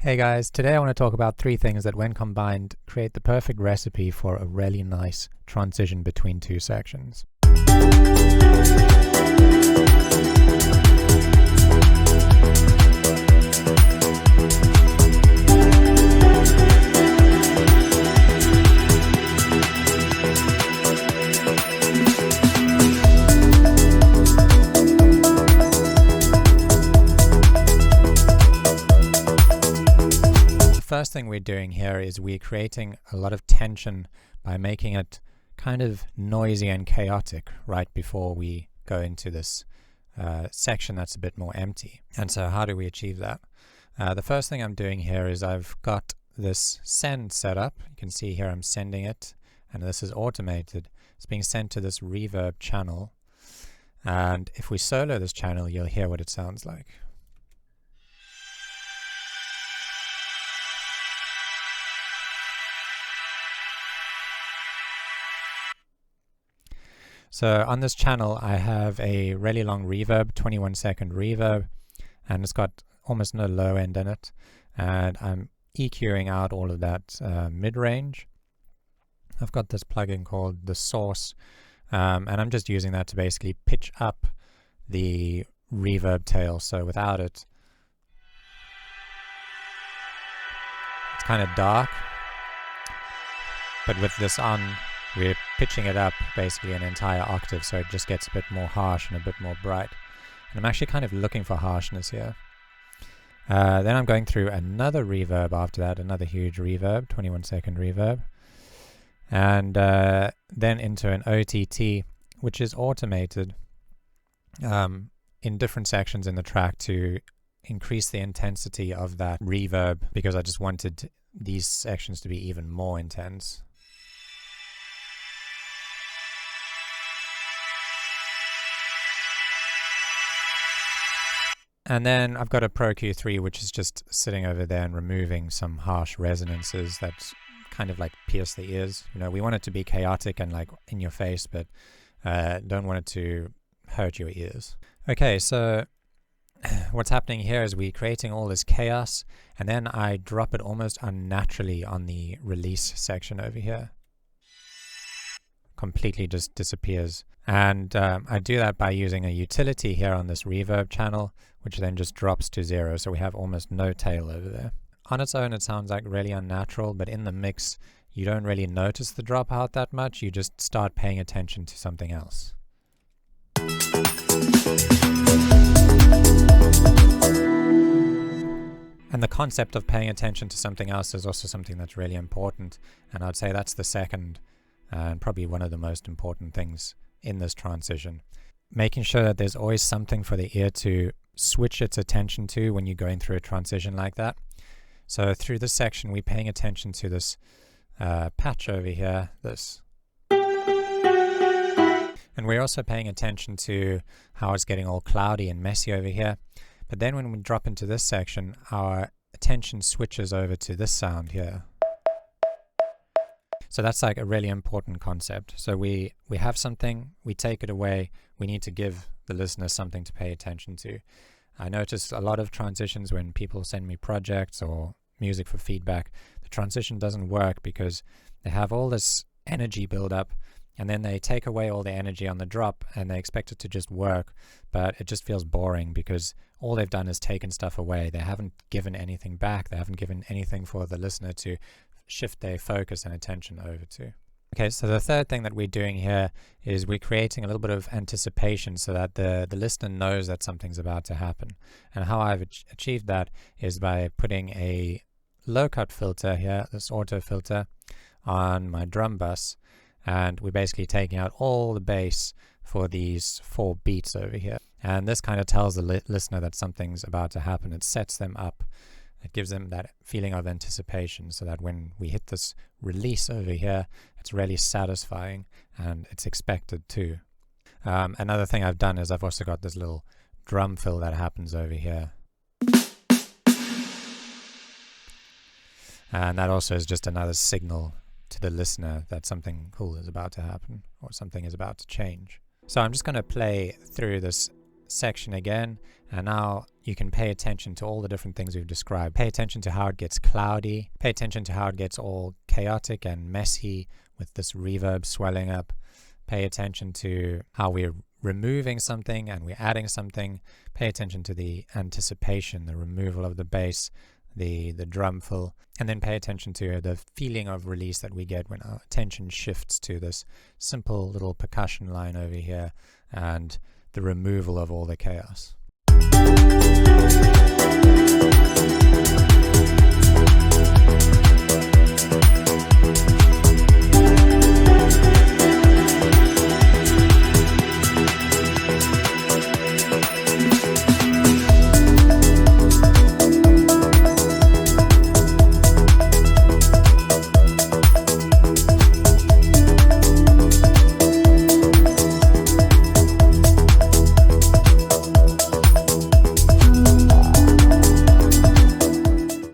Hey guys, today I want to talk about three things that when combined create the perfect recipe for a really nice transition between two sections. First thing we're doing here is we're creating a lot of tension by making it kind of noisy and chaotic right before we go into this section that's a bit more empty. And so how do we achieve that? The first thing I'm doing here is I've got this send set up. You can see here I'm sending it, and this is automated. It's being sent to this reverb channel, and if we solo this channel, you'll hear what it sounds like. So on this channel I have a really long reverb, 21-second reverb, and it's got almost no low end in it, and I'm EQing out all of that mid-range. I've got this plugin called the Source, and I'm just using that to basically pitch up the reverb tail, so without it it's kind of dark, but with this on we're pitching it up basically an entire octave, so it just gets a bit more harsh and a bit more bright. And I'm actually kind of looking for harshness here. Then I'm going through another reverb after that, another huge reverb, 21-second reverb. And then into an OTT, which is automated in different sections in the track to increase the intensity of that reverb, because I just wanted these sections to be even more intense. And then I've got a Pro Q3, which is just sitting over there and removing some harsh resonances that kind of like pierce the ears. You know, we want it to be chaotic and like in your face, but don't want it to hurt your ears. Okay, so what's happening here is we're creating all this chaos, and then I drop it almost unnaturally on the release section over here. Completely just disappears. And I do that by using a utility here on this reverb channel, which then just drops to 0, so we have almost no tail over there. On its own it sounds like really unnatural, but in the mix you don't really notice the dropout that much, you just start paying attention to something else. And the concept of paying attention to something else is also something that's really important, and I'd say that's the second and probably one of the most important things in this transition. Making sure that there's always something for the ear to switch its attention to when you're going through a transition like that. So through this section we're paying attention to this patch over here, this. And we're also paying attention to how it's getting all cloudy and messy over here. But then when we drop into this section, our attention switches over to this sound here. So that's like a really important concept. So we have something, we take it away, we need to give the listener something to pay attention to. I notice a lot of transitions when people send me projects or music for feedback, the transition doesn't work because they have all this energy build up, and then they take away all the energy on the drop and they expect it to just work, but it just feels boring because all they've done is taken stuff away. They haven't given anything back. They haven't given anything for the listener to shift their focus and attention over to. Okay, so the third thing that we're doing here is we're creating a little bit of anticipation so that the listener knows that something's about to happen. And how I've achieved that is by putting a low cut filter here, this auto filter, on my drum bus, and we're basically taking out all the bass for these 4 beats over here. And this kind of tells the listener that something's about to happen. It sets them up. It gives them that feeling of anticipation so that when we hit this release over here, it's really satisfying and it's expected too. Another thing I've done is I've also got this little drum fill that happens over here. And that also is just another signal to the listener that something cool is about to happen or something is about to change. So I'm just going to play through this section again, and now you can pay attention to all the different things we've described. Pay attention to how it gets cloudy. Pay attention to how it gets all chaotic and messy with this reverb swelling up. Pay attention to how we're removing something and we're adding something. Pay attention to the anticipation, the removal of the bass, the drum fill, and then pay attention to the feeling of release that we get when our attention shifts to this simple little percussion line over here and the removal of all the chaos.